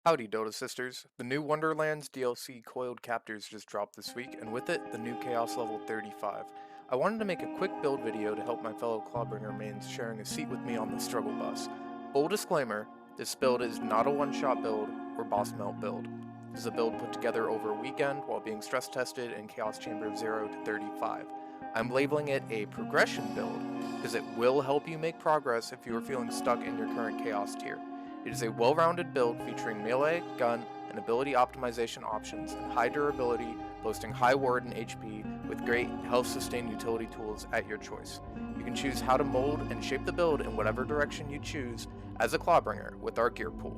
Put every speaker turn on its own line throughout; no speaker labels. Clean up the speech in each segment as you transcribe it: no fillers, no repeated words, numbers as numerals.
Howdy, Dota Sisters. The new Wonderlands DLC Coiled Captors just dropped this week, and with it, the new Chaos level 35. I wanted to make a quick build video to help my fellow Clawbringer mains sharing a seat with me on the struggle bus. Full disclaimer, this build is not a one-shot build or boss melt build. This is a build put together over a weekend while being stress tested in Chaos Chamber of 0 to 35. I'm labeling it a progression build because it will help you make progress if you are feeling stuck in your current Chaos tier. It is a well-rounded build featuring melee, gun, and ability optimization options, and high durability, boasting high ward and HP, with great health sustain utility tools at your choice. You can choose how to mold and shape the build in whatever direction you choose as a Clawbringer with our gear pool.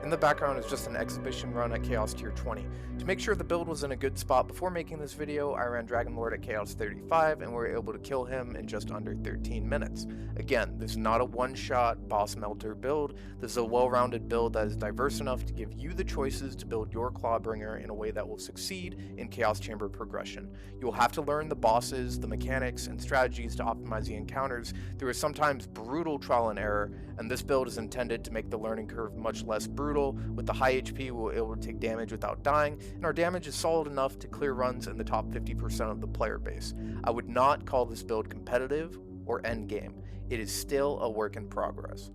In the background is just an exhibition run at Chaos Tier 20. To make sure the build was in a good spot before making this video, I ran Dragon Lord at Chaos 35 and were able to kill him in just under 13 minutes. Again, this is not a one-shot boss melter build. This is a well-rounded build that is diverse enough to give you the choices to build your Clawbringer in a way that will succeed in Chaos Chamber progression. You will have to learn the bosses, the mechanics, and strategies to optimize the encounters through a sometimes brutal trial and error, and this build is intended to make the learning curve much less brutal. With the high HP, we'll be able to take damage without dying, and our damage is solid enough to clear runs in the top 50% of the player base. I would not call this build competitive or endgame. It is still a work in progress.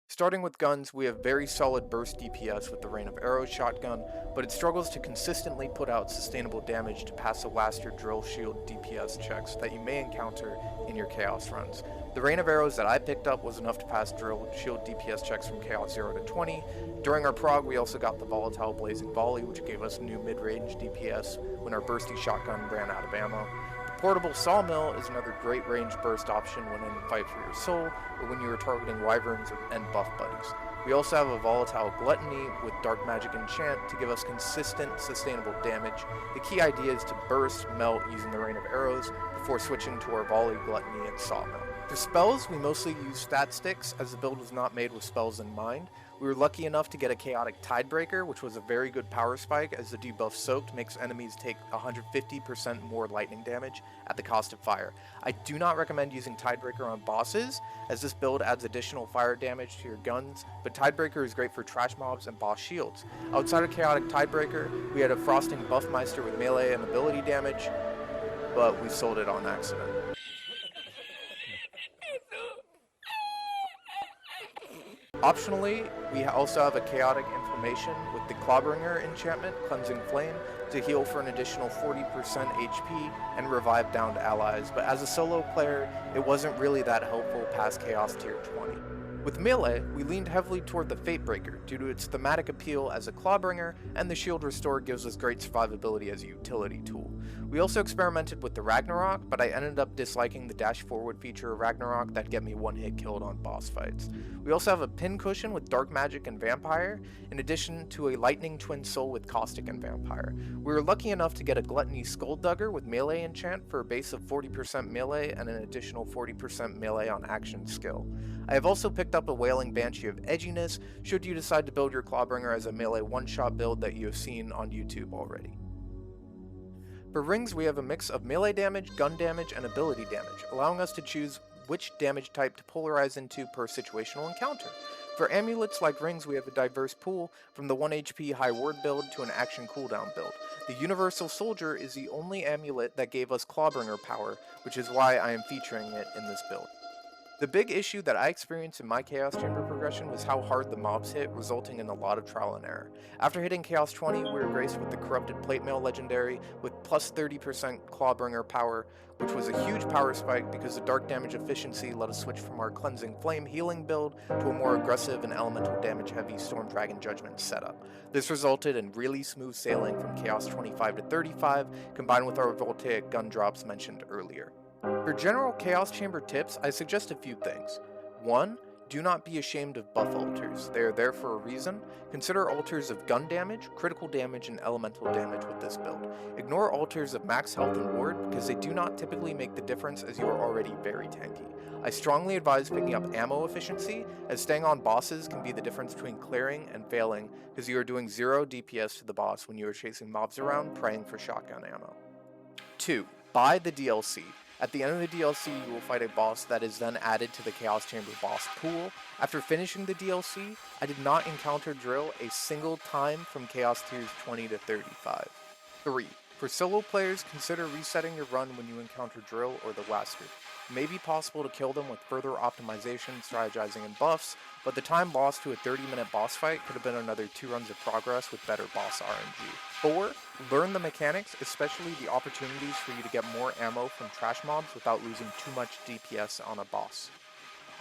Starting with guns, we have very solid burst DPS with the Rain of Arrows shotgun, but it struggles to consistently put out sustainable damage to pass the last year drill shield DPS checks that you may encounter in your Chaos runs. The Rain of Arrows that I picked up was enough to pass drill shield DPS checks from Chaos 0 to 20. During our prog, we also got the volatile Blazing Volley, which gave us new mid-range DPS when our bursty shotgun ran out of ammo. Portable Sawmill is another great range burst option when in a fight for your soul, or when you are targeting wyverns and buff buddies. We also have a volatile Gluttony with Dark Magic Enchant to give us consistent, sustainable damage. The key idea is to burst, melt using the Rain of Arrows before switching to our Volley, Gluttony, and Sawmill. For spells, we mostly use stat sticks as the build was not made with spells in mind. We were lucky enough to get a Chaotic Tidebreaker, which was a very good power spike as the debuff Soaked makes enemies take 150% more lightning damage at the cost of fire. I do not recommend using Tidebreaker on bosses, as this build adds additional fire damage to your guns, but Tidebreaker is great for trash mobs and boss shields. Outside of Chaotic Tidebreaker, we had a Frosting Buffmeister with melee and ability damage, but we sold it on accident. Optionally, we also have a Chaotic Inflammation with the Clawbringer enchantment, Cleansing Flame, to heal for an additional 40% HP and revive downed allies, but as a solo player, it wasn't really that helpful past Chaos Tier 20. With melee, we leaned heavily toward the Fatebreaker due to its thematic appeal as a Clawbringer, and the Shield Restore gives us great survivability as a utility tool. We also experimented with the Ragnarok, but I ended up disliking the dash forward feature of Ragnarok that get me one-hit killed on boss fights. We also have a pin cushion with Dark Magic and Vampire, in addition to a Lightning Twin Soul with Caustic and Vampire. We were lucky enough to get a Gluttony Skulldugger with melee enchant for a base of 40% melee and an additional 40% melee on action skill. I have also picked up a Wailing Banshee of Edginess should you decide to build your Clawbringer as a melee one-shot build that you have seen on YouTube already. For rings, we have a mix of melee damage, gun damage, and ability damage, allowing us to choose which damage type to polarize into per situational encounter. For amulets like rings, we have a diverse pool, from the 1 HP high ward build to an action cooldown build. The Universal Soldier is the only amulet that gave us Clawbringer power, which is why I am featuring it in this build. The big issue that I experienced in my Chaos Chamber progression was how hard the mobs hit, resulting in a lot of trial and error. After hitting Chaos 20, we were graced with the Corrupted Plate Mail Legendary with plus 30% Clawbringer power, which was a huge power spike because the dark damage efficiency let us switch from our Cleansing Flame healing build to a more aggressive and elemental damage heavy Storm Dragon Judgment setup. This resulted in really smooth sailing from Chaos 25 to 35, combined with our Voltaic gun drops mentioned earlier. For general Chaos Chamber tips, I suggest a few things. 1. Do not be ashamed of buff altars. They are there for a reason. Consider altars of gun damage, critical damage, and elemental damage with this build. Ignore altars of max health and ward because they do not typically make the difference as you are already very tanky. I strongly advise picking up ammo efficiency, as staying on bosses can be the difference between clearing and failing because you are doing 0 DPS to the boss when you are chasing mobs around praying for shotgun ammo. 2. Buy the DLC. At the end of the DLC, you will fight a boss that is then added to the Chaos Chamber boss pool. After finishing the DLC, I did not encounter Drill a single time from Chaos Tiers 20 to 35. 3. For solo players, consider resetting your run when you encounter Drill or the Wasker. It may be possible to kill them with further optimization, strategizing, and buffs, but the time lost to a 30-minute boss fight could have been another 2 runs of progress with better boss RNG. 4. Learn the mechanics, especially the opportunities for you to get more ammo from trash mobs without losing too much DPS on a boss.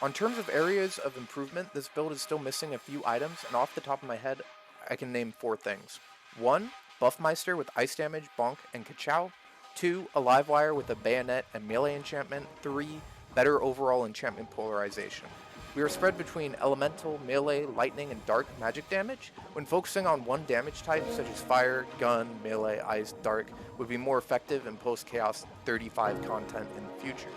On terms of areas of improvement, this build is still missing a few items, and off the top of my head, I can name 4 things. 1. Buffmeister with ice damage, bonk, and ka-chow. 2. A Livewire with a bayonet and melee enchantment. 3. Better overall enchantment polarization. We are spread between elemental, melee, lightning, and dark magic damage. When focusing on one damage type, such as fire, gun, melee, ice, dark, would be more effective in post-Chaos 35 content in the future.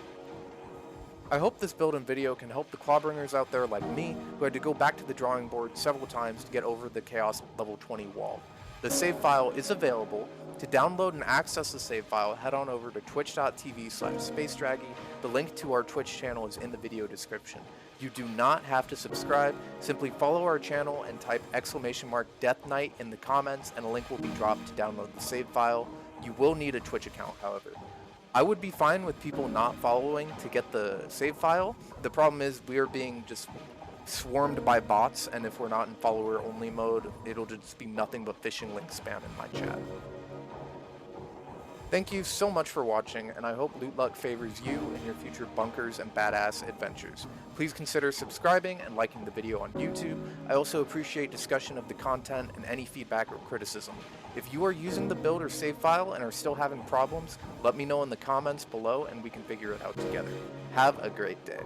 I hope this build and video can help the Clawbringers out there like me, who had to go back to the drawing board several times to get over the Chaos level 20 wall. The save file is available. To download and access the save file, head on over to twitch.tv/spacedraggy. The link to our Twitch channel is in the video description. You do not have to subscribe, simply follow our channel and type !Death Knight in the comments and a link will be dropped to download the save file. You will need a Twitch account, however. I would be fine with people not following to get the save file. The problem is we are being just swarmed by bots, and if we're not in follower only mode, it'll just be nothing but phishing link spam in my chat. Thank you so much for watching, and I hope Loot Luck favors you in your future bunkers and badass adventures. Please consider subscribing and liking the video on YouTube. I also appreciate discussion of the content and any feedback or criticism. If you are using the build or save file and are still having problems, let me know in the comments below and we can figure it out together. Have a great day.